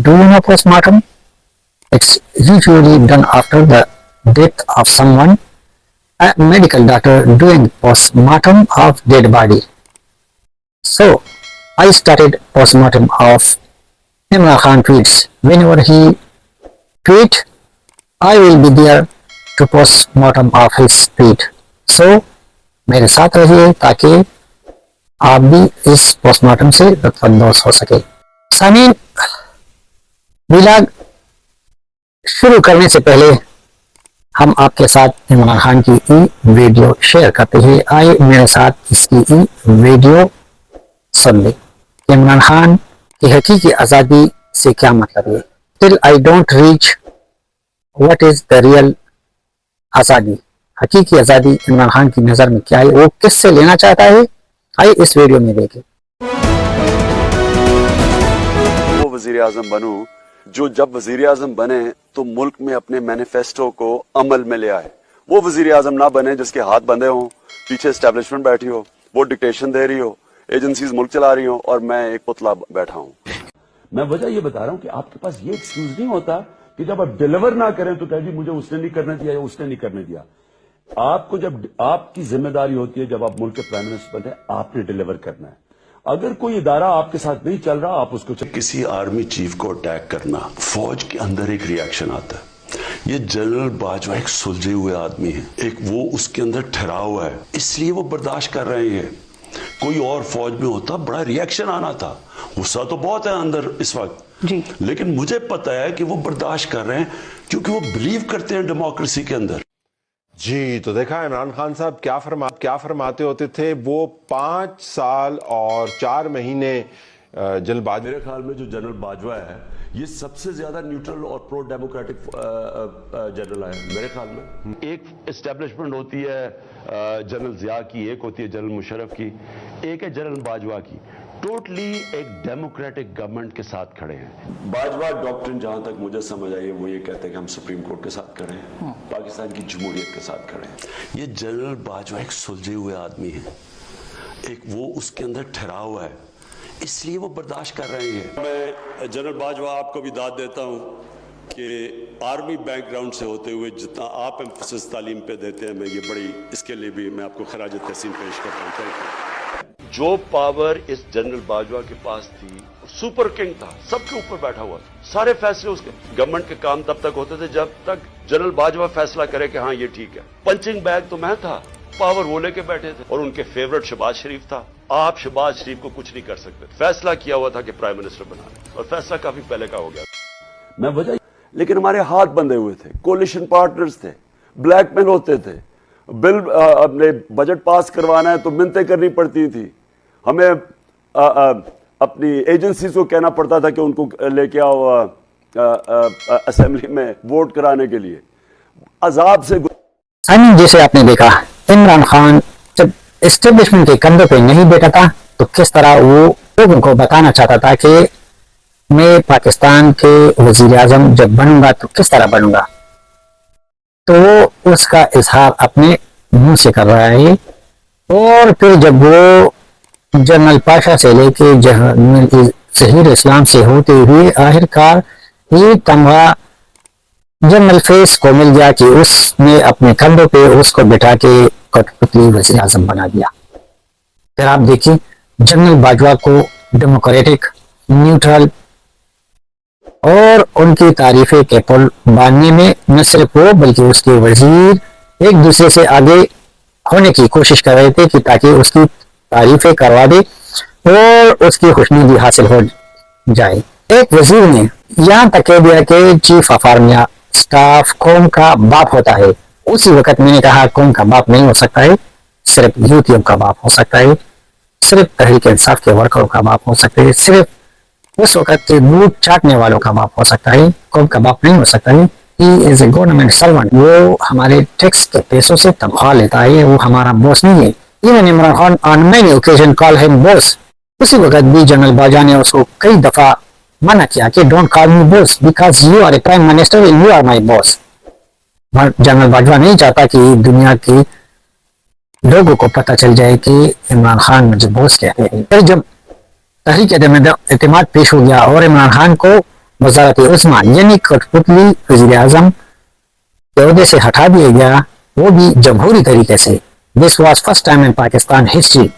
Do you know postmortem? It's usually done after the death of someone. A medical doctor doing postmortem of dead body. So I started postmortem of Imran Khan tweets. Whenever he tweet, I will be there to postmortem of his tweet. So मेरे साथ रहिए ताकि आप भी इस postmortem से लुत्फानंदोज हो सके। सामीन, व्लॉग शुरू करने से पहले हम आपके साथ इमरान खान की वीडियो शेयर करते हैं। आइए मेरे साथ इसकी वीडियो सुन ले। इमरान खान की हकीकी आज़ादी से क्या मतलब है? Till I don't reach what is the real आज़ादी, हकीकी आज़ादी इमरान खान की नज़र में क्या है, वो किससे लेना चाहता है, आइए इस वीडियो में देखें। वो वज़ीर आज़म बनूं जो जब वज़ीर आज़म बने तो मुल्क में अपने मैनिफेस्टो को अमल में ले आए। वो वज़ीर आज़म ना बने जिसके हाथ बंधे हों, पीछे एस्टेब्लिशमेंट बैठी हो, वो डिक्टेशन दे रही हो, एजेंसीज मुल्क चला रही हो और मैं एक पुतला बैठा हूं। मैं वजह ये बता रहा हूं कि आपके पास ये एक्सक्यूज नहीं होता कि जब आप डिलीवर ना करें तो कह जी मुझे उसने नहीं करने दिया या उसने नहीं करने दिया। आपको जब आपकी जिम्मेदारी होती है, जब आप मुल्क के प्राइम मिनिस्टर बने, आपने डिलीवर करना है। अगर कोई इदारा आपके साथ नहीं चल रहा, आप उसको किसी आर्मी चीफ को अटैक करना, फौज के अंदर एक रिएक्शन आता है। ये जनरल बाजवा एक सुलझे हुए आदमी है, एक वो उसके अंदर ठहरा हुआ है, इसलिए वो बर्दाश्त कर रहे हैं। कोई और फौज में होता बड़ा रिएक्शन आना था, गुस्सा तो बहुत है अंदर इस वक्त जी, लेकिन मुझे पता है कि वो बर्दाश्त कर रहे हैं क्योंकि वो बिलीव करते हैं डेमोक्रेसी के अंदर। जी, तो देखा इमरान खान साहब क्या फरमाते होते थे। वो 5 साल और 4 महीने जनरल बाजवा, मेरे ख्याल में जो जनरल बाजवा है ये सबसे ज्यादा न्यूट्रल और प्रो डेमोक्रेटिक जनरल है मेरे ख्याल में। एक एस्टेब्लिशमेंट होती है जनरल जिया की, एक होती है जनरल मुशर्रफ की, एक है जनरल बाजवा की। टोटली एक डेमोक्रेटिक गवर्नमेंट के साथ खड़े हैं। बाजवा डॉक्ट्रिन जहां तक मुझे समझ आई है वो ये कहते हैं कि हम सुप्रीम कोर्ट के साथ खड़े हैं, पाकिस्तान की जमहूरियत के साथ खड़े हैं। ये जनरल बाजवा एक सुलझे हुए आदमी है, एक वो उसके अंदर ठहरा हुआ है, इसलिए वो बर्दाश्त कर रहे हैं। मैं जनरल बाजवा आपको भी दाद देता हूं कि आर्मी बैकग्राउंड से होते हुए जितना आप एम्फसिस तालीम पे देते हैं, मैं ये बड़ी इसके लिए भी मैं आपको खराज तहसीन पेश करता हूँ। Thank you. जो पावर इस जनरल बाजवा के पास थी, सुपर किंग था, सबके ऊपर बैठा हुआ था, सारे फैसले उसके। गवर्नमेंट के काम तब तक होते थे जब तक जनरल बाजवा फैसला करे कि हाँ ये ठीक है। पंचिंग बैग तो मैं था, पावर वो लेके बैठे थे, और उनके फेवरेट शहबाज शरीफ था। आप शहबाज शरीफ को कुछ नहीं कर सकते। फैसला किया हुआ था कि प्राइम मिनिस्टर बनाना, और फैसला काफी पहले का हो गया। मैं वजह, लेकिन हमारे हाथ बंधे हुए थे, कोलिशन पार्टनर्स थे, ब्लैकमेल होते थे। बिल अपने बजट पास करवाना है तो मिन्नतें करनी पड़ती थी, हमें अपनी एजेंसीज को कहना पड़ता था कि उनको लेके आओ असेंबली में वोट कराने के लिए। अजाब से जैसे आपने देखा, इमरान खान जब एस्टेब्लिशमेंट के कंधों पे नहीं बैठा था तो किस तरह वो लोगों को बताना चाहता था कि मैं पाकिस्तान के वजीर आजम जब बनूंगा तो किस तरह बनूंगा, तो वो उसका इजहार अपने मुंह से कर रहा है। और फिर जब वो जनरल पाशा से लेके ज़हीर इस्लाम से होते हुए आखिरकार ये तमगा जनरल फेस को मिल गया कि उसने अपने कंधों पे उसको बिठा के कठपुतली वज़ीर आज़म बना दिया। फिर आप देखिए जनरल बाजवा को डेमोक्रेटिक, न्यूट्रल और उनकी तारीफें के पुल बांधने में न सिर्फ वो बल्कि उसके वजीर एक दूसरे से आगे होने की कोशिश कर रहे थे कि ताकि उसकी तारीफें करवा दे और उसकी खुशनुदी हासिल हो जाए। एक वजीर ने यहाँ तक कह दिया कि चीफ ऑफ आर्मी स्टाफ कौम का बाप होता है। उसी वक्त मैंने कहा कौम का बाप नहीं हो सकता है, सिर्फ यूथियों का बाप हो सकता है, सिर्फ तहरीक इंसाफ के वर्करों का बाप हो सकता है, सिर्फ उस वक्त बूट चाटने वालों का बाप हो सकता है, कौम का बाप नहीं हो सकता है। He is a government servant, वो हमारे टैक्स के पैसों से तनख्वाह लेता है, वो हमारा बॉस नहीं है। Even Imran Khan on many occasion call him boss. उसी वक्त भी जनरल बाजवा ने उसको कई दफा मना किया कि don't call me boss because you are a prime minister and you are my boss. General Bajwa नहीं चाहता कि दुनिया के लोगों को पता चल जाए कि इमरान खान मुझे बॉस कहते हैं। फिर जब तहरीक एतमाद पेश हो गया और इमरान खान को वजारत उस्मा यानी कठपुतली वजीर आजम के ओहदे से हटा दिया गया, वो भी जमहूरी तरीके से। This was first time in Pakistan history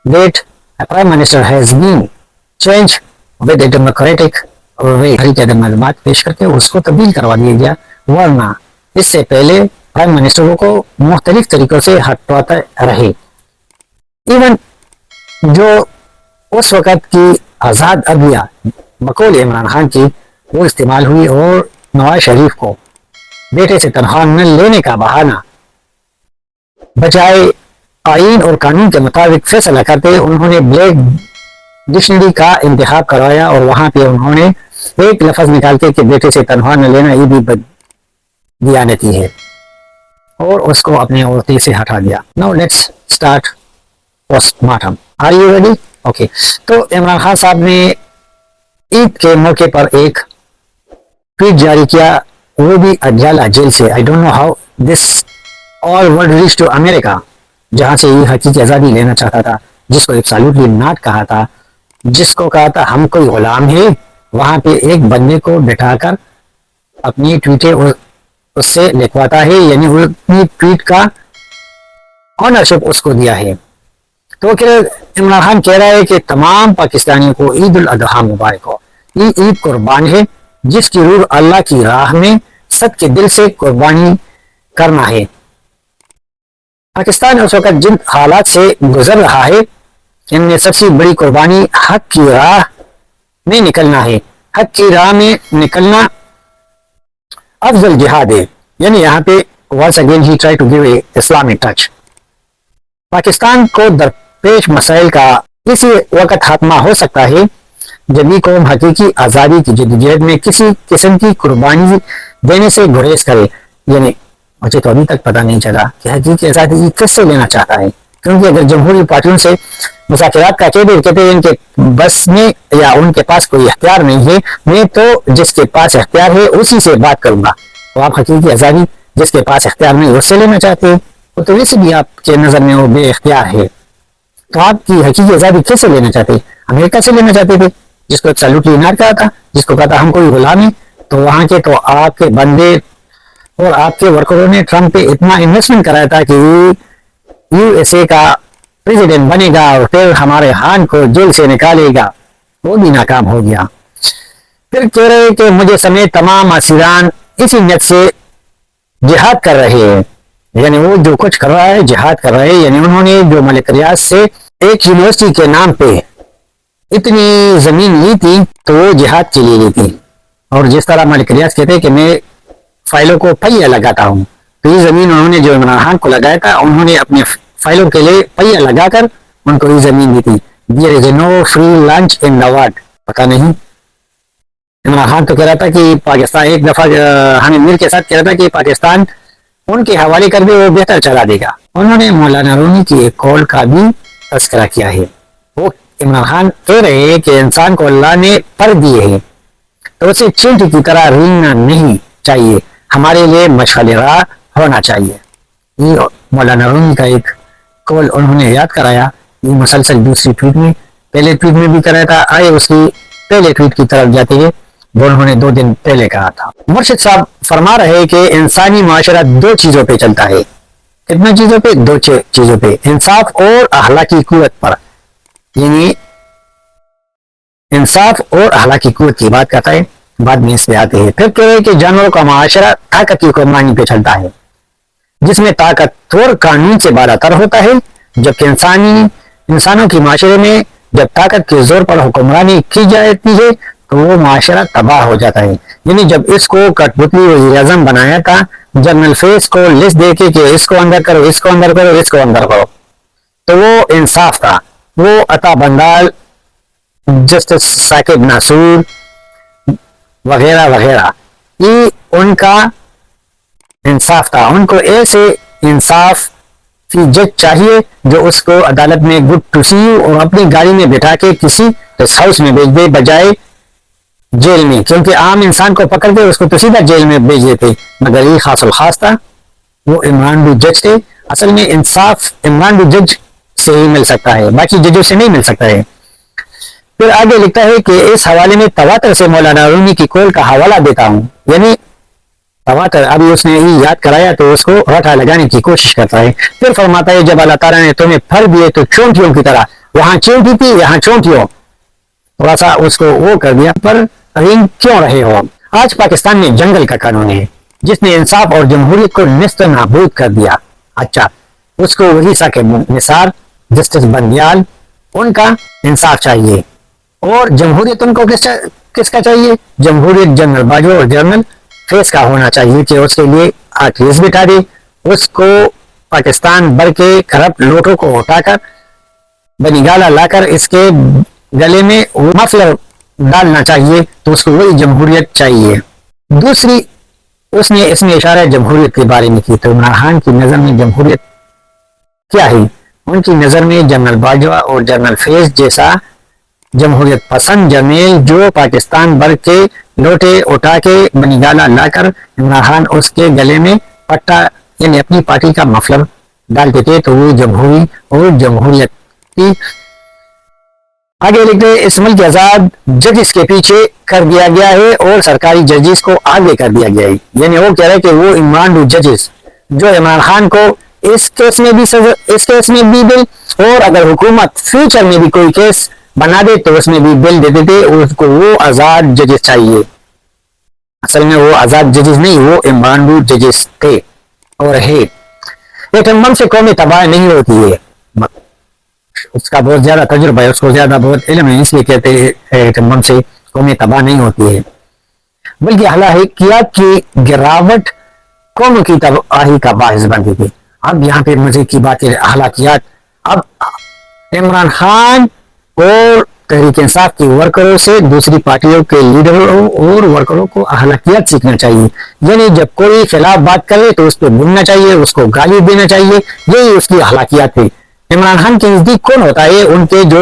that a prime minister has been changed with a democratic way। तरीके से मालूमात पेश करके उसको तब्दील करवा दिया गया, वरना इससे पहले प्राइम मिनिस्टरों को मुख्तलिफ तरीकों से हटवाते रहे। इवन जो उस वक़्त की आज़ाद अदलिया बकौल इमरान खान की वो इस्तेमाल हुई और नवाज शरीफ को बेटे से तनख्वाह न लेने का बहाना बजाय आइन और कानून के मुताबिक फैसला करते उन्होंने ब्लैक डिक्शनरी का इंतखाब करवाया और वहां पे उन्होंने एक लफ्ज निकाल के कि बेटे से तनख्वाह न लेना ये भी बददियानती है और उसको अपने औरते से हटा दिया। Now let's start postmortem. Are you ready? Okay. तो इमरान खान साहब ने ईद के मौके पर एक ट्वीट जारी किया, वो भी अडयाला जेल से। I don't know how this all world reach to America, जहां से ये हकीकी आजादी लेना चाहता था, जिसको एब्सोल्युटली नॉट कहा था, जिसको कहा था हम कोई गुलाम है, वहां पे एक बंदे को बिठाकर अपनी ट्वीटें उससे लिखवाता है, यानी अपनी ट्वीट का ऑनरशिप उसको दिया है। तो इमरान खान कह रहा है कि तमाम पाकिस्तानियों को ईद उल अजहा मुबारक हो। ये ईद कुर्बान है जिसकी रूह अल्लाह की राह में सद के दिल से कुर्बानी करना है। पाकिस्तान उस वक्त जिन हालात से गुजर रहा है, इनमें सबसे बड़ी कुर्बानी हक की राह में निकलना है। हक की राह में निकलना अफजल जिहाद है। यानी यहाँ पे once again he tried to give a Islamic touch। Pakistan को दरपेश मसाइल का इसी वक्त खात्मा हो सकता है जब ये कौम हकीकी आज़ादी की जद्दोजहद में किसी किस्म की कुर्बानी देने से गुरेज करे। यानी मुझे तो अभी तक पता नहीं चला कि हकीकी आज़ादी किससे लेना चाहता है, क्योंकि अगर जमहूरी पार्टियों से मुज़ाकरात का कहते हैं इनके बस में या उनके पास कोई अख्तियार नहीं है, मैं तो जिसके पास अख्तियार है उसी से बात करूंगा। तो आप हकीकी आज़ादी जिसके पास अख्तियार नहीं उससे लेना चाहते हैं, तो वैसे भी आपके नज़र में वो बेअख्तियार है। तो आपकी हकीकी आज़ादी किससे लेना चाहते? अमेरिका से लेना चाहते थे, जिसको एब्सोल्युटली नॉट कहा था, जिसको कहा था हम कोई गुलाम है। तो वहां के तो आपके बंदे और आपके वर्करों ने ट्रंप पे इतना इन्वेस्टमेंट कराया था कि यूएसए का प्रेसिडेंट बनेगा और फिर हमारे खान को जेल से निकालेगा, वो भी नाकाम हो गया। फिर कह रहे कि मुझे समेत तमाम असीरान इसी नियत से जिहाद कर रहे हैं, यानी वो जो कुछ कर रहा है जिहाद कर रहे हैं। यानी उन्होंने जो मलिक रियाज से एक यूनिवर्सिटी के नाम पे इतनी जमीन ली थी तो वो जिहाद के लिए ली थी। और जिस तरह मलिक रियाज कहते हैं कि मैं फाइलों को पहिया लगाता हूँ, तो ये जमीन उन्होंने जो इमरान खान को लगाया था, उन्होंने अपने फाइलों के लिए पहिया लगाकर उनको ये जमीन दी थी। There is no free lunch in the world. पता नहीं, इमरान खान तो कह रहा था कि पाकिस्तान एक दफा हामिद मीर के साथ कह रहा था कि पाकिस्तान उनके हवाले कर दे, वो बेहतर चला देगा। उन्होंने मौलाना रूमी की एक कॉल का भी तस्करा किया है। वो इमरान खान कह रहे हैं कि इंसान को अल्लाह ने पर दिए हैं तो उसे चींटी की तरह रेंगना नहीं चाहिए, हमारे लिए मशअल राह होना चाहिए। ये मौलाना रूमी का एक कॉल उन्होंने याद कराया। ये मुसलसल दूसरी ट्वीट में, पहले ट्वीट में भी कराया था, आए उसकी पहले ट्वीट की तरफ जाते हुए वो उन्होंने 2 दिन पहले कहा था। मुर्शिद साहब फरमा रहे कि इंसानी माशरा 2 चीजों पे चलता है। कितनी चीजों पे? 2 चीजों पे, इंसाफ और अखलाकी कुव्वत पर। यानी इंसाफ और अखलाकी कुव्वत की बात करता है, बाद में इस पे आते हैं। फिर कह रहे कि जानवरों का माशरा ताकत की हुक्मरानी पे चलता है, जिसमें ताकतवर कानून से बालातर होता है, जबकि इंसानों की माशरे में जब ताकत के जोर पर हुक्मरानी की जाती है तो वो माशरा तबाह हो जाता है। यानी जब इसको कठपुतली वज़ीर आज़म बनाया था, जनरल फेस को लिस्ट दे के कि इसको अंदर करो, इसको अंदर करो, इसको अंदर करो, तो वो इंसाफ था। वो अता बंदाल, जस्टिस साकिब नासूर वगैरह वगैरह, ये उनका इंसाफ था। उनको ऐसे इंसाफ की जज चाहिए जो उसको अदालत में गुड टू सी यू और अपनी गाड़ी में बिठा के किसी रेस्ट हाउस में भेज दे बजाय जेल में, क्योंकि आम इंसान को पकड़ के उसको तो सीधा जेल में भेज देते। मगर ये खासुल खास था, वो इमरान भी जज थे। असल में इंसाफ इमरान भी जज से ही मिल सकता है, बाकी जजों से नहीं मिल सकता है। پھر آگے لکھتا ہے کہ اس حوالے میں تواتر سے مولانا رومی کی قول کا حوالہ دیتا ہوں. یعنی تواتر ابھی اس نے ہی یاد کرایا تو اس کو رٹا لگانے کی کوشش کرتا ہے. پھر فرماتا ہے جب اللہ تعالیٰ نے تمہیں پھل دیے تو چونٹیوں کی طرح, وہاں چونٹی تھی یہاں چونٹیوں, تھوڑا سا اس کو وہ کر دیا, پر رنگ کیوں رہے ہو. آج پاکستان میں جنگل کا قانون ہے جس نے انصاف اور جمہوریت کو نیست و نابود کر دیا. اچھا, اس کو وہی سا کے نثار جسٹس بندیال ان کا انصاف چاہیے, اور جمہوریت ان کو کس کا چاہیے؟ جمہوریت جنرل باجوہ اور جنرل فیض کا ہونا چاہیے کہ اس کے لیے آرٹریز بٹھا دے, اس کو پاکستان بھر کے کرپٹ لوٹوں کو اٹھا کر بنی گالا لا کر اس کے گلے میں مفلر ڈالنا چاہیے, تو اس کو وہی جمہوریت چاہیے. دوسری اس نے اس میں اشارہ جمہوریت کے بارے میں کی, تو عمران خان کی نظر میں جمہوریت کیا ہے؟ ان کی نظر میں جنرل باجوہ اور جنرل فیض جیسا جمہوریت پسند جرنیل جو پاکستان بھر کے لوٹے اٹھا کے بنی گالا لا کر عمران خان اس کے گلے میں پٹا یعنی اپنی پارٹی کا مفلر ڈالتے تھے, تو وہ جمہوری اور جمہوریت کی. آگے لکھتے اس ملک آزاد ججز کے پیچھے کر دیا گیا ہے اور سرکاری ججز کو آگے کر دیا گیا ہے. یعنی وہ کہہ رہے کہ وہ عمران ججز جو عمران خان کو اس کیس میں بھی بل, اور اگر حکومت فیوچر میں بھی کوئی کیس بنا دے تو اس میں بھی بل دے دیتے, اس کو وہ آزاد ججز چاہیے. اصل میں وہ آزاد ججز نہیں, وہ عمران ججز تھے اور ہے. ایک من سے قومی تباہ نہیں ہوتی ہے, اس کا بہت زیادہ تجربہ ہے, اس کو زیادہ بہت علم ہے, اس لیے کہتے ہیں من سے قومی تباہ نہیں ہوتی ہے, بلکہ حلاحقیات کی گراوٹ قوم کی تباہی کا باعث بنتی تھی. اب یہاں پہ مزے کی بات ہے حلاقیات. اب عمران خان اور تحریک انصاف کے ورکروں سے دوسری پارٹیوں کے لیڈروں اور ورکروں کو اخلاقیات سیکھنا چاہیے. یعنی جب کوئی خلاف بات کرے تو اس پہ بولنا چاہیے, اس کو گالی دینا چاہیے, یہی اس کی اخلاقیات ہے. عمران خان کے نزدیک کون ہوتا ہے؟ ان کے جو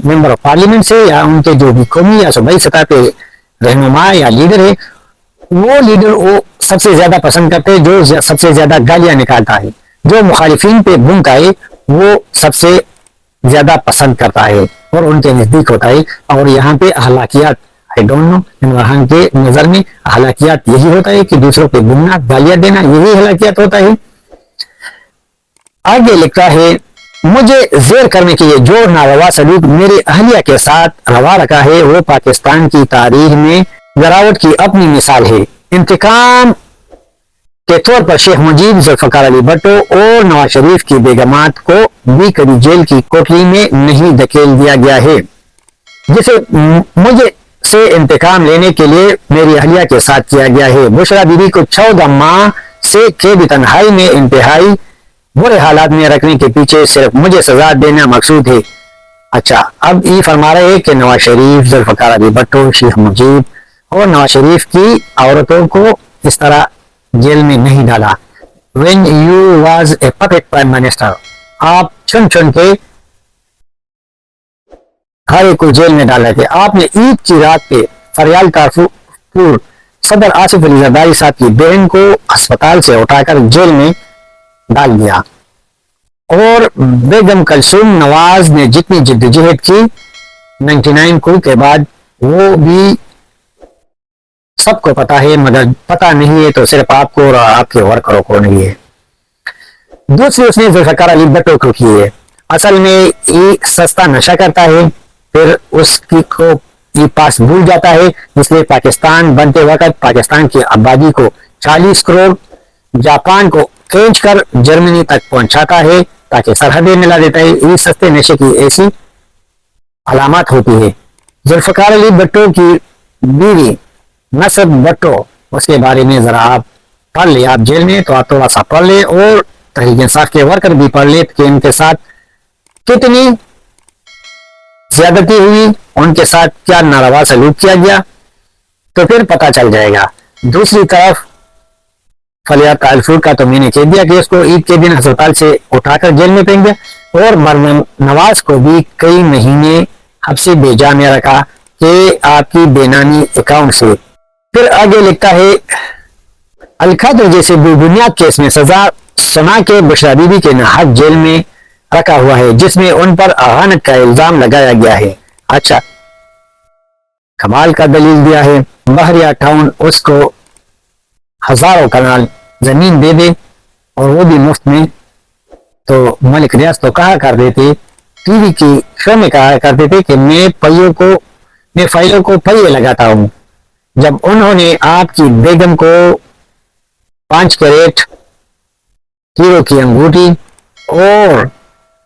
ممبر آف پارلیمنٹ سے یا ان کے جو بھی قومی یا صوبائی سطح پہ رہنما یا لیڈر ہے, وہ لیڈر وہ سب سے زیادہ پسند کرتے ہیں جو سب سے زیادہ گالیاں نکالتا ہے, جو مخالفین پہ بھونکتا ہے وہ سب سے زیادہ پسند کرتا ہے اور ان کے نزدیک ہوتا ہے. اور یہاں پہ اخلاقیات I don't know, Imran Khan کے نظر میں اخلاقیات یہی ہوتا ہے کہ دوسروں پہ بھونکنا, گالیاں دینا, یہی اخلاقیات ہوتا ہے. آگے لکھتا ہے مجھے زیر کرنے کے لیے جو ناروا سلوک میری اہلیہ کے ساتھ روا رکھا ہے وہ پاکستان کی تاریخ میں گراوٹ کی اپنی مثال ہے. انتقام کے طور پر شیخ مجید, ذوالفقار علی بھٹو اور نواز شریف کی بیگمات کو بھی کبھی جیل کی کوٹلی میں نہیں دھکیل دیا گیا ہے, جسے مجھے سے انتقام لینے کے لیے میری اہلیہ کے ساتھ کیا گیا ہے. بشرا بی بی کو 14 ماہ سے قید تنہائی میں انتہائی برے حالات میں رکھنے کے پیچھے صرف مجھے سزا دینا مقصود ہے. اچھا, اب یہ فرما رہے ہیں کہ نواز شریف, ذوالفقار علی بھٹو, شیخ مجید اور نواز شریف کی عورتوں کو اس طرح جیل میں نہیں ڈالا. when you was a puppet prime minister, آپ چن چن کے ہر ایک کو جیل میں ڈالے تھے. آپ نے عید کی رات پہ فریال کارپور صدر آصف علی زرداری صاحب کی بہن کو اسپتال سے اٹھا کر جیل میں ڈال دیا, اور بیگم کلثوم نواز نے جتنی جدوجہد کی 99 کو کے بعد وہ بھی سب کو پتا ہے, مگر پتا نہیں ہے تو صرف آپ کو اور آپ کے ورکروں کو نہیں ہے. دوسری اس نے ذوالفقار علی بھٹو کو کی ہے. اصل میں یہ سستا نشہ کرتا ہے, پھر اس کی کو یہ پاس بھول جاتا ہے, اس لیے پاکستان بنتے وقت پاکستان کی آبادی کو 40 کروڑ جاپان کو کھینچ کر جرمنی تک پہنچاتا ہے تاکہ سرحدیں ملا دیتا ہے. یہ سستے نشے کی ایسی علامات ہوتی ہے. ذوالفقار علی بھٹو کی بیوی نصب بھٹو, اس کے بارے میں ذرا آپ پڑھ لیں, آپ جیل میں تو آپ تھوڑا سا پڑھ لیں, اور تحریک انصاف کے ورکر بھی پڑھ لیں کہ ان کے ساتھ کتنی زیادتی ہوئی, ان کے ساتھ کیا ناروا سلوک کیا گیا, تو پھر پتہ چل جائے گا. دوسری طرف فلیات تعلفور کا تو میں نے کہہ دیا کہ اس کو عید کے دن ہسپتال سے اٹھا کر جیل میں پھینک دیا, اور مریم نواز کو بھی کئی مہینے حبس بے جا میں رکھا کہ آپ کی بے نامی اکاؤنٹ سے. پھر آگے لکھتا ہے القادر جیسے بے بنیاد کیس میں سزا سنا کے بشرا بی بی کے ناحق جیل میں رکھا ہوا ہے, جس میں ان پر اہانت کا الزام لگایا گیا ہے. اچھا, کمال کا دلیل دیا ہے. بحریہ ٹاؤن اس کو ہزاروں کنال زمین دے دے اور وہ بھی مفت میں. تو ملک ریاض تو کہا کرتے تھے, ٹی وی کی شو میں کہا کرتے تھے کہ میں فائلوں کو پہیے لگاتا ہوں. جب انہوں نے آپ کی بیگم کو 5 کیرٹ ہیرو کی انگوٹھی اور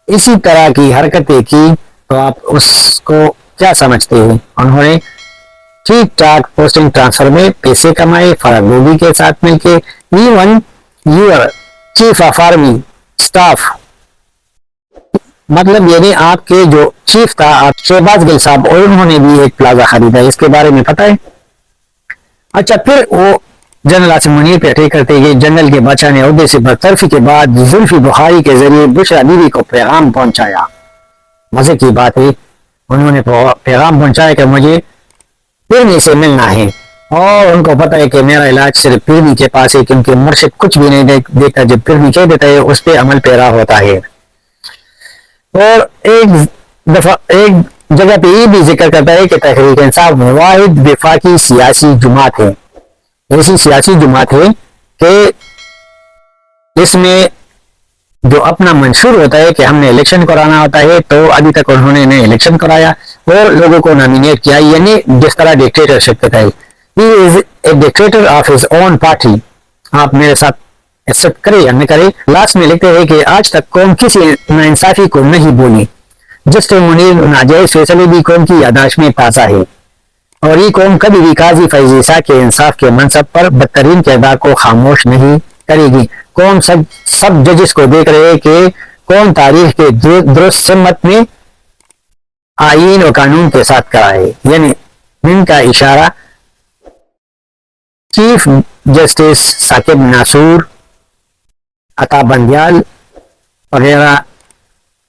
اسی طرح کی حرکتیں کی تو آپ اس کو کیا سمجھتے ہیں؟ انہوں نے ٹھیک ٹھاک پوسٹنگ ٹرانسفر میں پیسے کمائے فرح گوبی کے ساتھ مل کے. Even your chief of army staff, مطلب یعنی آپ کے جو چیف تھا آپ شہباز گل صاحب, اور انہوں نے بھی ایک پلازا خریدا, اس کے بارے میں پتہ ہے. اچھا, پھر وہ جنرل عاصم منیر پہ اٹیک کرتے گئے. جنرل کے بادشاہ نے عہدے سے برطرفی کے بعد زلفی بخاری کے ذریعے بشرا بیوی کو پیغام پہنچایا. مزے کی بات ہے, انہوں نے پیغام پہنچایا کہ مجھے پیرنی سے ملنا ہے, اور ان کو پتہ ہے کہ میرا علاج صرف پیرنی کے پاس ہے, کیونکہ مرشد کچھ بھی نہیں دیکھتا, جب پیرنی کہہ دیتا ہے اس پہ عمل پیرا ہوتا ہے. اور ایک جگہ پہ یہ بھی ذکر کرتا ہے کہ تحریک انصاف واحد وفاقی سیاسی جماعت ہے, ایسی سیاسی جماعت ہے کہ اس میں جو اپنا منشور ہوتا ہے کہ ہم نے الیکشن کرانا ہوتا ہے, تو ابھی تک انہوں نے الیکشن کرایا اور لوگوں کو نامینیٹ کیا, یعنی جس طرح ڈکٹیٹرشپ کا ہے. He is a dictator of his own party. آپ میرے ساتھ ایکسپٹ کرے یا نہ کرے. لاسٹ میں لکھتے ہیں کہ آج تک قوم کسی ناانصافی کو نہیں بولی. جسٹس منیر ناجائز فیصلے بھی قوم کی یادداشت میں تازہ ہے, اور یہ قوم کبھی بھی قاضی فیض عیسیٰ کے انصاف کے منصب پر بدترین کردار کو خاموش نہیں کرے گی. قوم سب ججز کو دیکھ رہے ہیں کہ کون تاریخ کے درست سمت میں آئین و قانون کے ساتھ کرا ہے, یعنی ان کا اشارہ چیف جسٹس ثاقب ناصور, عطا بندیال وغیرہ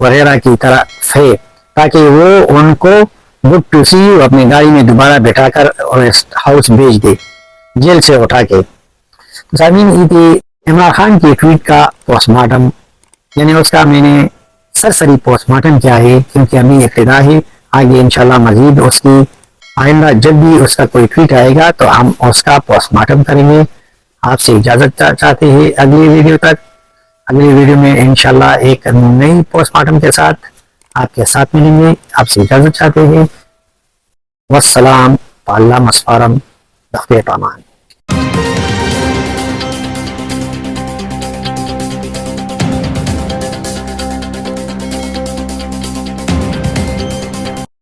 وغیرہ کی طرف ہے, تاکہ وہ ان کو گڈ ٹو سی یو اپنی گاڑی میں دوبارہ بٹھا کر ریسٹ ہاؤس بھیج دے, جیل سے اٹھا کے. سامعین, یہ تھی عمران خان کی ٹویٹ کا پوسٹ مارٹم, یعنی اس کا میں نے سرسری پوسٹ مارٹم کیا ہے, کیونکہ ابھی ابتدا ہے. آگے انشاءاللہ مزید اس کی آئندہ جب بھی اس کا کوئی ٹویٹ آئے گا تو ہم اس کا پوسٹ مارٹم کریں گے. آپ سے اجازت چاہتے ہیں اگلی ویڈیو تک. اگلی ویڈیو میں انشاءاللہ ایک نئی پوسٹ مارٹم کے ساتھ آپ کے ساتھ ملیں گے. آپ سے اجازت چاہتے ہیں. والسلام, اللہ مسفارم, دخل پامان.